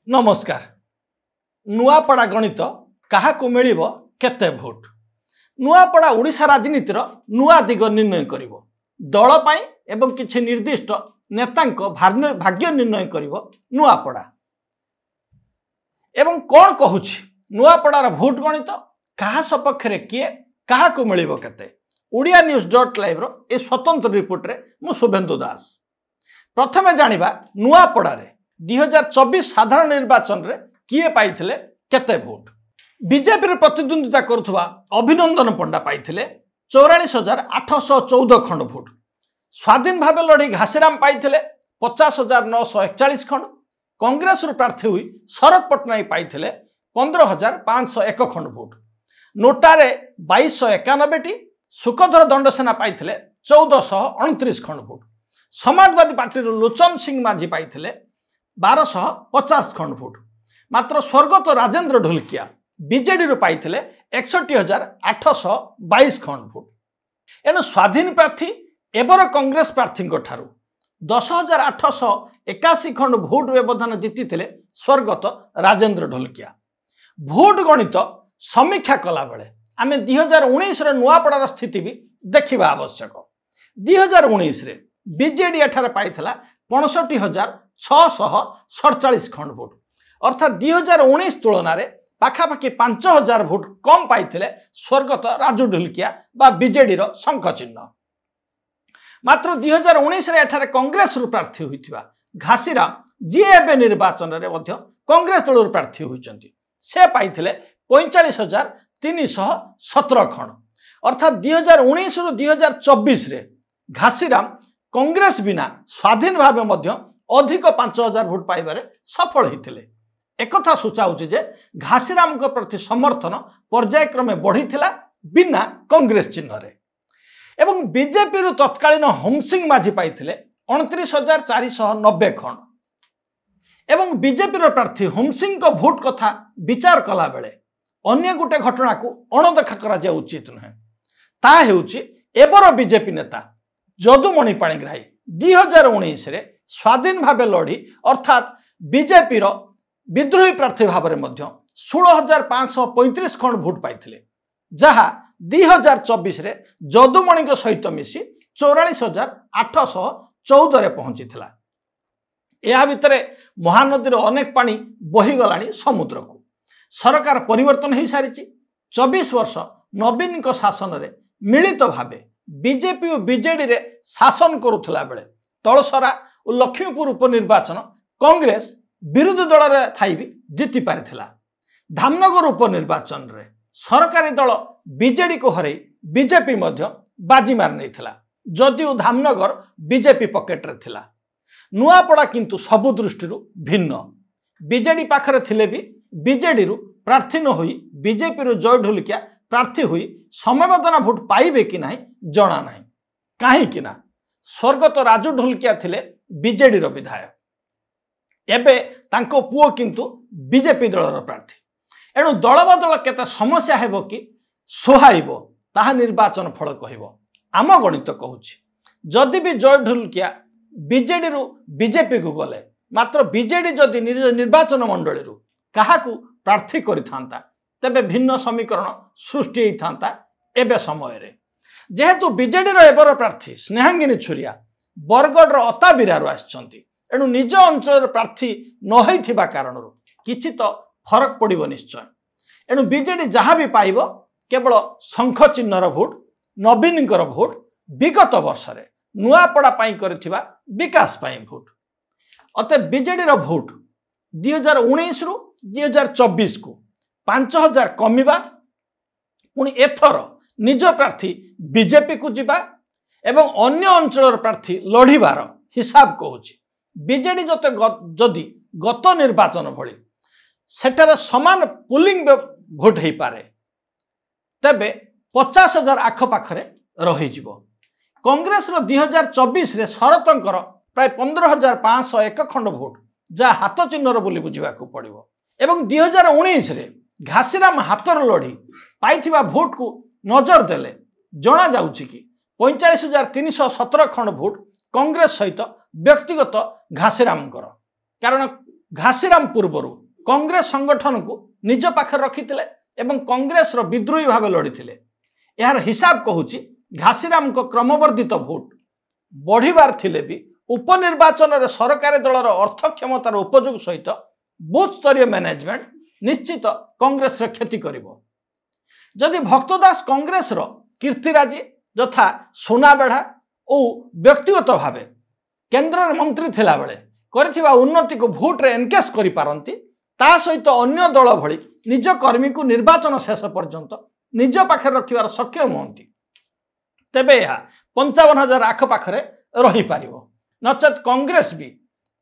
नमस्कार। नुआपड़ा गणित क्या मिल केते भोट नुआपड़ा ओडिशा राजनीतिर नुआ दिग निर्णय कर दल पाई एवं किछि निर्दिष्ट नेतांक भाग्य निर्णय कर नुआपड़ा एवं कौन कहूछि नुआपड़ार भोट गणित क्या सपक्ष किए क्या मिल केते ओडिया न्यूज .live ए स्वतंत्र रिपोर्ट रे मु शुभेन्दु दास। प्रथमे जानिबा नुआपड़ारे 2024 साधारण निर्वाचन रे किए पाइथिले केते भोट। बीजेपी रे प्रतिद्वंदिता करुवा अभिनंदन पंडा पाइथिले 44,814 खंड भोट। स्वाधीन भाव लड़ी घासीराम पाइथिले 50,941 खंड। कांग्रेस रु प्रार्थी हुई शरद पट्टनायक पाइथिले 15,501 खंड भोट। नोटारे 2291 सुखधर दंडसेना पाइथिले 1429 खंड भोट। समाजवादी पार्टी लोचन सिंह माझी पाइथिले 1250 खंड भोट। मात्र स्वर्गत राजेंद्र ढोलकिया बीजेडी रु पाइथिले 61,822 खंड भोट। एणु स्वाधीन प्रार्थी एबर कांग्रेस प्रार्थी ठारू 10,881 खंड भोट व्यवधान जीति स्वर्गत राजेंद्र ढोलकिया। भोट गणित समीक्षा कला बेले आम 2019 नुआपड़ार स्थिति भी देखा आवश्यक। 2019 रे बीजेडी एठार पाइथिला 65,647 खंड भोट अर्थात 2019 तुलन में पाखापाखि 5,000 भोट कम पाइथिले स्वर्गत राजू ढोलकिया बा बीजेडी रो शंख चिन्ह। मात्र 2019 रे एठारे कांग्रेस रु प्रार्थी होइथिबा घासीराम जी एबे निर्वाचन रे मध्य कांग्रेस दल रु प्रार्थी होइचंती से पाइथिले 45,317 खंड अर्थात 2019 रु 2024 रे घासीराम कांग्रेस बिना स्वाधीन भाव मध्य अधिक 5,000 भोट पाइबारे सफल होते। एकथा सूचाऊँ जे घासीराम प्रति समर्थन पर्यायक्रमे बढ़ीथिला बिना कांग्रेस चिन्ह रे। एवं बीजेपी रु तत्कालीन होमसिंह माझी पाइथिले 29,490 खंड एवं बीजेपी रो प्रार्थी होमसिंह को भोट कथा विचार कला बेले अन्य गोटे घटना को अणदेखा करा जा उचित नुहे। ता हेउची एबर बीजेपी नेता जदुमणि पाणिग्राही 2019 रे स्वाधीन भाव लड़ी अर्थात बीजेपी रो विद्रोही प्रार्थी भाव में 16,535 खंड भोट पाइथिले जहा 2024 रे जदुमणि सहित मिसी 44,814 रे पहुंची थिला। या भितरे महानदी रो अनेक पानी बहीगलाणी समुद्र को। सरकार परिवर्तन हो सारी 24 वर्ष नवीन शासन रे मिलित भावे बीजेपी और बीजेडी रे शासन करुला बेले तलसरा और लक्ष्मीपुर उपनिर्वाचन कांग्रेस विरोधी दल रे थाई भी जीति पारिथिला। धामनगर उपनिर्वाचन रे सरकारी दल बीजेडी को हरई बीजेपी मध्य बाजी मार नहीं थिला जदिও धामनगर बीजेपी पॉकेट रे थिला। नुआपड़ा किंतु सबु दृष्टि भिन्न। बीजेडी पाखरे थिले भी बीजेडी रु प्रार्थी न होई बीजेपी रु जय ढोलकिया प्रार्थी हुई समवेदना भोट पाइबे कि नहीं जना नहीं। कहीं ना स्वर्गत राजू ढोलकिया थिले बीजेडी रो विधायक एबे तांको पुओ किंतु बीजेपी दलर प्रार्थी। एणु दल बदल केते समस्या हेबो कि सोहाइबो ताहा निर्वाचन फल कहिबो। आम गणित कहूछि जदि भी जय ढोलकिया बीजेडी रु बीजेपी को गले मात्र बीजेडी जदि निर्वाचन मंडली रु काहाकू प्रार्थी करिथांता तेबे भिन्न समीकरण सृष्टि होता। एबे समय रे जेहेतु बीजेडी रो एबर प्रार्थी स्नेहांगिनी छुरिया बरगढ़ रो अताबिरा रु आछंती एणु निज अंचल प्रार्थी न होइथिबा कारणरू किछि तो फरक पड़िबो निश्चय। एणु बीजेडी जहाँ भी पाइबो केवल शंख चिन्हर भोट नवीनकर भोट विगत वर्ष रे नुआपड़ा पाई करथिबा विकास पाई भोट अते बीजेडी रो भोट 2019 रु 2024 को 5,000 कमिबा पुणी एथर निज प्रार्थी बीजेपी को जिबा एवं अन्य अंचल प्रार्थी लड़ीबार हिसाब कहूँ बीजेडी जदि गत निर्वाचन भली सेठारे समान पुलिंग भोट हो पारे तेबे 50,000 आखपाखरे रही जीवो। कांग्रेस रो 2024 रे शरतंकर प्राय 15,501 खंड भोट जहाँ हाथ चिन्हर बोली बुझा पड़ो एवं 2019 रे घासीराम हाथर लड़ी पाइथिबा भोट को नजर देले जना जाउछि कि 45,317 खंड भोट कांग्रेस सहित व्यक्तिगत घासीराम कारण घासीराम पूर्वर कांग्रेस संगठन को निज पाखे रखिथिले एवं कांग्रेस रो विद्रोही भाव लड़ीथिले। यार हिसाब कहूची घासीराम को क्रमवर्धित भोट बढ़िबार थिले भी उपनिर्वाचन रे सरकारी दलर अर्थ क्षमतार उपयोग सहित बूथ स्तरीय मैनेजमेंट निश्चित कांग्रेस रे क्षति करिवो। जदि भक्तदास कांग्रेस रो कीर्तिराजी यथा सोना बेढ़ा और व्यक्तिगत भावे केंद्र मंत्री थिला बेले करथिबा उन्नति को भोट रे एनकेस करि पारंती ता सहित अन्य दल भली निज कर्मी को निर्वाचन शेष पर्यंत निज पाखे रखिबार सक्षम होती तेबे यह 55,000 आखपाखे रही पारिबो। नचेत कांग्रेस भी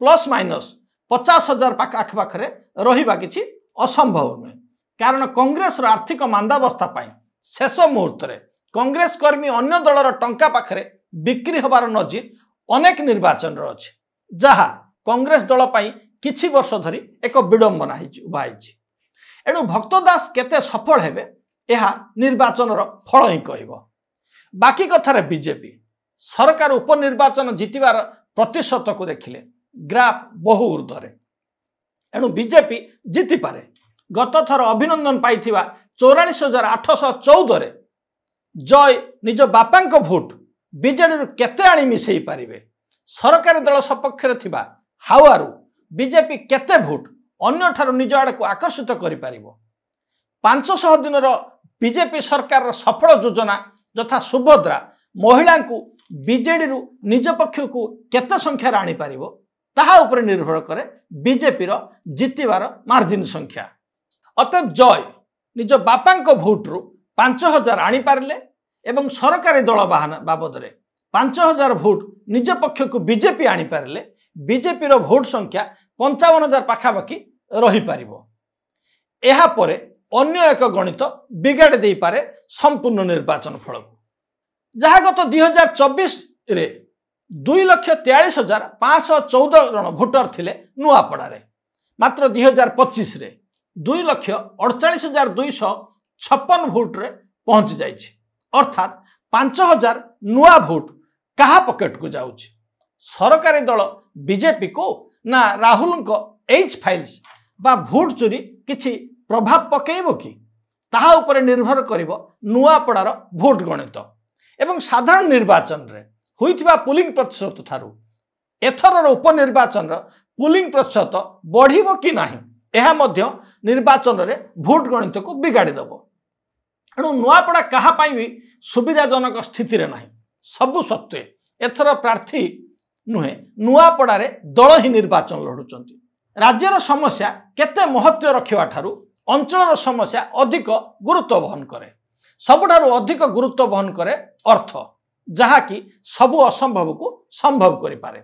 प्लस माइनस 50,000 आखपाखे रहिबा किछि असंभव नुहे। कारण कांग्रेस आर्थिक मांदावस्था पाई शेष मुहूर्त रे कांग्रेस कर्मी अन्य दलर टंका पाखे बिक्री होबार नजीर अनेक निर्वाचन अच्छे जहाँ कांग्रेस दल पाई किछि वर्ष धरी एक विडंबना उभा होइछि। एणु भक्तदास केते सफल हेबे यह निर्वाचन फल ही कहब। बाकी कथार बीजेपी सरकार उपनिर्वाचन जीतबार प्रतिशत को देखिले ग्राफ बहु ऊर्ध्वे। एणु बीजेपी जीति पारे। गत थर अभिनंदन पाई 44,814 रे जय निज बापा भोट बीजेडी केते आनी मिसई पारिबे। सरकारी दल सपक्ष थिबा हावारू बीजेपी केते भोट अन्य ठारू निज आड़ को आकर्षित करि पारिबो। 500 दिन बीजेपी सरकार सफल योजना यथा सुभद्रा महिला को बीजेडी निज पक्ष को केते संख्यार आनी पारिबो ताहा उपरे निर्भर करे बीजेपी जितबार मार्जिन संख्या। अतएव जय निज बापा भोट रु 5,000 आनी पारिले एवं सरकारी दल बाबद 5,000 भोट निज पक्ष को बीजेपी आनी पारिले बीजेपी भोट संख्या 55,000 पाखापाखि रही पारिबो। एहा परे अन्य एक गणित बिगाड़ दे पारे संपूर्ण निर्वाचन फल को जहाँ गत 2024 रे 2,43,514 जन भोटर थिले नुआपड़ारे मात्र 2025 रे 2,48,256 भोट रे पहुंच जाइछि। अर्थात 5,000 नुआ भोट कहा पॉकेट को जाउछि। सरकारी दल बीजेपी को ना राहुल को एच फाइल्स बा भोट चोरी किछि प्रभाव पकेइबो कि ताहा उपरे निर्भर करिवो नुआपड़ार भोट गणित एवं साधारण निर्वाचन रे होइथिबा पोलिंग प्रतिशत ठारू एथरर उपनिर्वाचन पोलिंग प्रतिशत बढ़िबो कि नाही एहा मध्य निर्वाचन रे भोट गणित को बिगाड़ी देबो। एणु नुआपड़ा कहा पाई भी सुविधाजनक स्थिति रे नाही। सबु सत्वे एथर प्रार्थी नुहे नुआपड़ारे दल ही निर्वाचन लड़ुचंती। राज्यर समस्या केते महत्व रखिवा ठारू अंचलर समस्या अधिक गुरुत्व बहन करे। सबुठारू अधिक गुरुत्व बहन करे अर्थ जहा कि सबु असंभव को संभव करि पारे।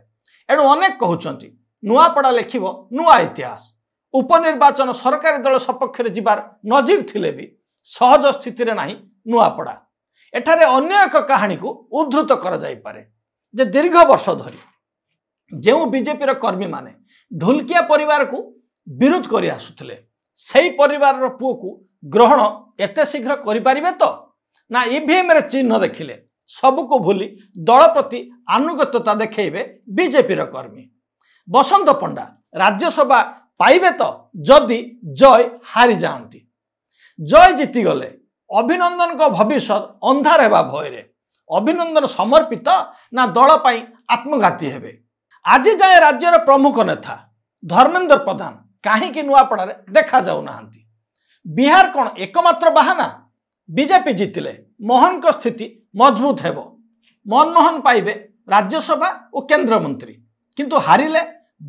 एणु अनेक कहउचंती नुआपड़ा लेखिबो नुआ इतिहास। उपनिर्वाचन सरकारी दल सपक्ष रे जिबार नजीर थिले भी सहज स्थिति रे नाही नुआपड़ा। एठारे अन्य एक कहानी को उद्धृत करा जाई पारे जे दीर्घ वर्ष धरी जो बीजेपी कर्मी माने ढोलकिया परिवार को विरोध करि आसुथिले सेही परिवार रो पुओ को ग्रहण एते शीघ्र करि पारिबे तो ना ईवीएम रे चिन्ह देखिले सबु को भूली दल प्रति आनुगत्यता देखेबे बीजेपी कर्मी। बसंत पंडा राज्यसभा पाइबे तो जदि जय हारी जाती। जय जीति गले अभिनंदन को भविष्य अंधार हेबा भयरे अभिनंदन समर्पित ना दल पाई आत्मघाती हेबे। आज जाए राज्यर प्रमुख नेता धर्मेंद्र प्रधान कहीं नुआपड़ा देखा जाऊ नाहांती। बिहार कौन एकमात्र बाहाना बीजेपी जीतिले मोहन को स्थिति मजबूत हेबो। मनमोहन पाइबे राज्यसभा और केंद्र मंत्री किंतु हारिले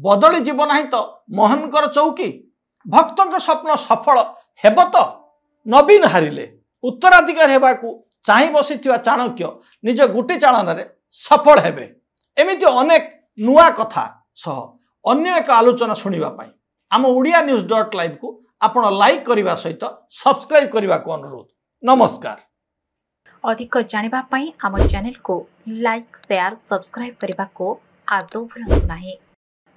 बदली जीव नाही तो मोहनकर चौकी। भक्तों स्वप्न सफल हेब तो नवीन हारिले उत्तराधिकारी हेबाकू चाहि बसिथिबा चाणक्य निज गुटी चालन रे सफल हेबे। एमिति अनेक नुआ कथा सह अन्य एक आलोचना सुनिबा पाई आम odia-news.live को आपण लाइक करिबा सहित सब्सक्राइब करिबा को अनुरोध। नमस्कार। अधिक जानिबा पाई आम चैनल को लाइक शेयर सब्सक्राइब करिबा को आदौ भूलंतु नाही।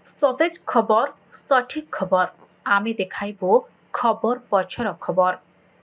सतेज खबर सठिक खबर आमे देखाइबो खबर पछर खबर।